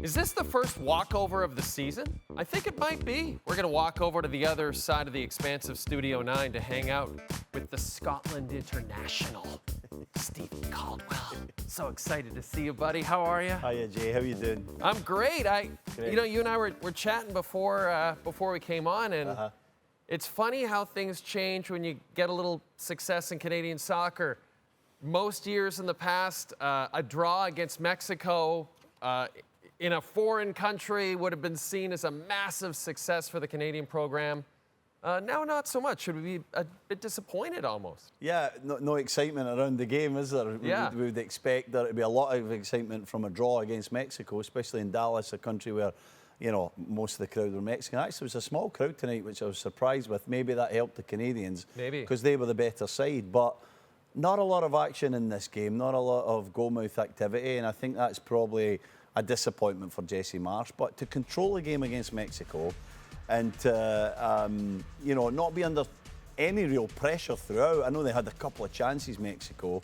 Is this the first walkover of the season? I think it might be. We're going to walk over to the other side of the expansive Studio 9 to hang out with the Scotland International, Steven Caldwell. So excited to see you, buddy. How are you? Hiya, Jay. How you doing? I'm great. Great. You know, you and I were chatting before we came on, and it's funny how things change when you get a little success in Canadian soccer. Most years in the past, a draw against Mexico in a foreign country would have been seen as a massive success for the Canadian program. Now, not so much. Should we be a bit disappointed almost? Yeah, no excitement around the game, is there? Yeah. We would expect there to be a lot of excitement from a draw against Mexico, especially in Dallas, a country where, you know, most of the crowd were Mexican. Actually, it was a small crowd tonight, which I was surprised with. Maybe that helped the Canadians. Maybe. Because they were the better side. But not a lot of action in this game, not a lot of goalmouth activity, and I think that's probably a disappointment for Jesse Marsch. But to control the game against Mexico and to, you know, not be under any real pressure throughout. I know they had a couple of chances, Mexico,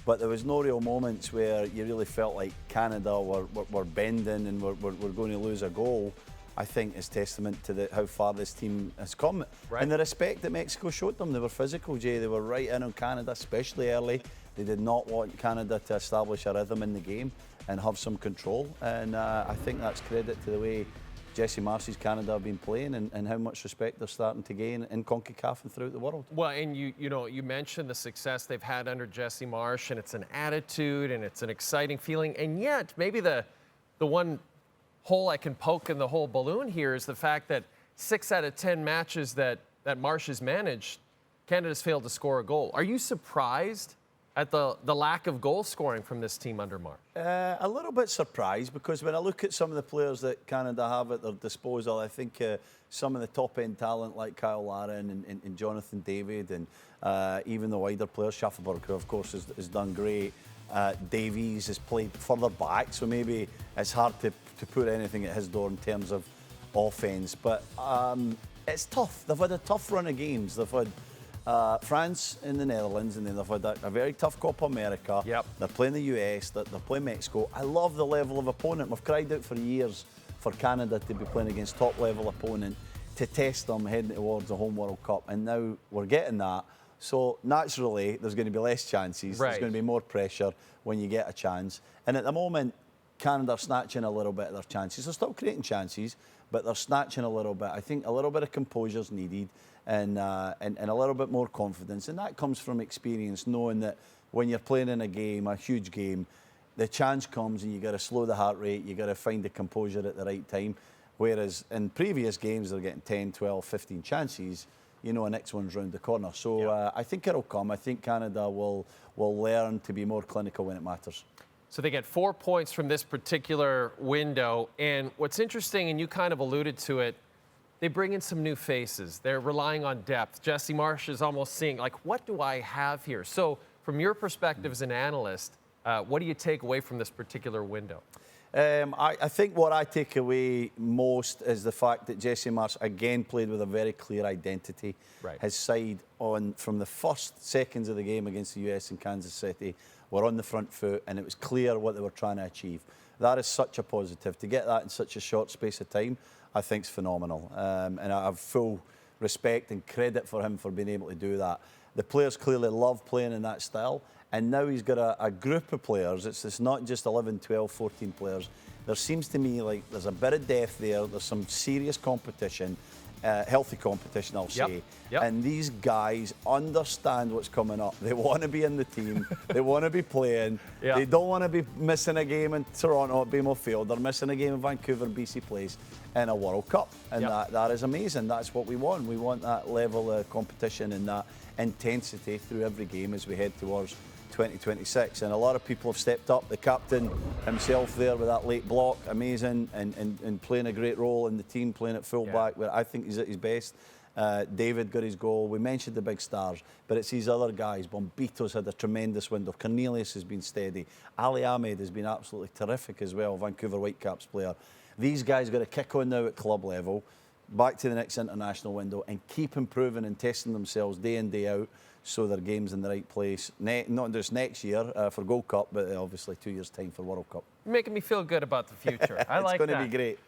but there was no real moments where you really felt like Canada were bending and were going to lose a goal. I think is testament to how far this team has come. Right. And the respect that Mexico showed them. They were physical, Jay. They were right in on Canada, especially early. They did not want Canada to establish a rhythm in the game and have some control. And I think that's credit to the way Jesse Marsch's Canada have been playing and how much respect they're starting to gain in CONCACAF and throughout the world. Well, and you mentioned the success they've had under Jesse Marsch, and it's an attitude and it's an exciting feeling. And yet, maybe the one hole I can poke in the whole balloon here is the fact that 6 out of 10 matches that Marsch has managed, Canada's failed to score a goal. Are you surprised at the lack of goal scoring from this team under Marsch? A little bit surprised, because when I look at some of the players that Canada have at their disposal, I think some of the top-end talent like Kyle Larin and Jonathan David, and even the wider players, Schaffelberg, who of course has done great. Davies has played further back, so maybe it's hard to put anything at his door in terms of offence. But it's tough. They've had a tough run of games. They've had France and the Netherlands, and then they've had a very tough Copa America. Yep. They're playing the US, they're playing Mexico. I love the level of opponent. We've cried out for years for Canada to be playing against top-level opponent to test them heading towards the home World Cup, and now we're getting that. So naturally, there's going to be less chances. Right. There's going to be more pressure when you get a chance. And at the moment, Canada are snatching a little bit of their chances. They're still creating chances, but they're snatching a little bit. I think a little bit of composure is needed and a little bit more confidence. And that comes from experience, knowing that when you're playing in a game, a huge game, the chance comes and you got to slow the heart rate. You got to find the composure at the right time. Whereas in previous games, they're getting 10, 12, 15 chances. You know, the next one's round the corner. So I think it'll come. I think Canada will learn to be more clinical when it matters. So they get 4 points from this particular window. And what's interesting, and you kind of alluded to it, they bring in some new faces. They're relying on depth. Jesse Marsch is almost seeing, like, what do I have here? So from your perspective as an analyst, what do you take away from this particular window? I think what I take away most is the fact that Jesse Marsch again played with a very clear identity. Right. His side from the first seconds of the game against the US in Kansas City were on the front foot, and it was clear what they were trying to achieve. That is such a positive. To get that in such a short space of time, I think is phenomenal. And I have full respect and credit for him for being able to do that. The players clearly love playing in that style. And now he's got a group of players. It's not just 11, 12, 14 players. There seems to me like there's a bit of depth there. There's some serious competition, healthy competition, I'll say. Yep. And these guys understand what's coming up. They want to be in the team. They want to be playing. Yep. They don't want to be missing a game in Toronto at BMO Field. They're missing a game in Vancouver, BC Place, in a World Cup. And that is amazing. That's what we want. We want that level of competition and that intensity through every game as we head towards 2026, and a lot of people have stepped up. The captain himself there with that late block, amazing, and playing a great role in the team, playing at full back, where I think he's at his best. David got his goal. We mentioned the big stars, but it's these other guys. Bombito's had a tremendous window. Cornelius has been steady. Ali Ahmed has been absolutely terrific as well, Vancouver Whitecaps player. These guys got to kick on now at club level, back to the next international window, and keep improving and testing themselves day in, day out, so their game's in the right place. Not just next year for Gold Cup, but obviously 2 years' time for World Cup. You're making me feel good about the future. I like that. It's going to be great.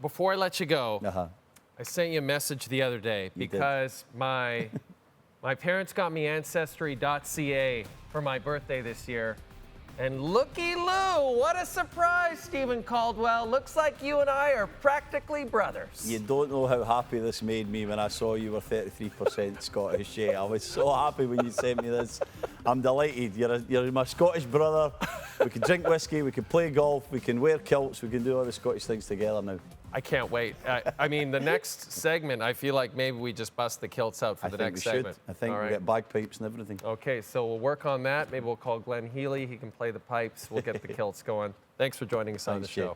Before I let you go, Uh-huh. I sent you a message the other day because my parents got me Ancestry.ca for my birthday this year. And looky-loo, what a surprise, Steven Caldwell. Looks like you and I are practically brothers. You don't know how happy this made me when I saw you were 33% Scottish, Jay. I was so happy when you sent me this. I'm delighted. You're my Scottish brother. We can drink whiskey, we can play golf, we can wear kilts, we can do all the Scottish things together now. I can't wait. I mean, the next segment, I feel like maybe we just bust the kilts out for the next segment. I think we'll get bagpipes and everything. Okay, so we'll work on that. Maybe we'll call Glenn Healy. He can play the pipes. We'll get the kilts going. Thanks for joining us on the show.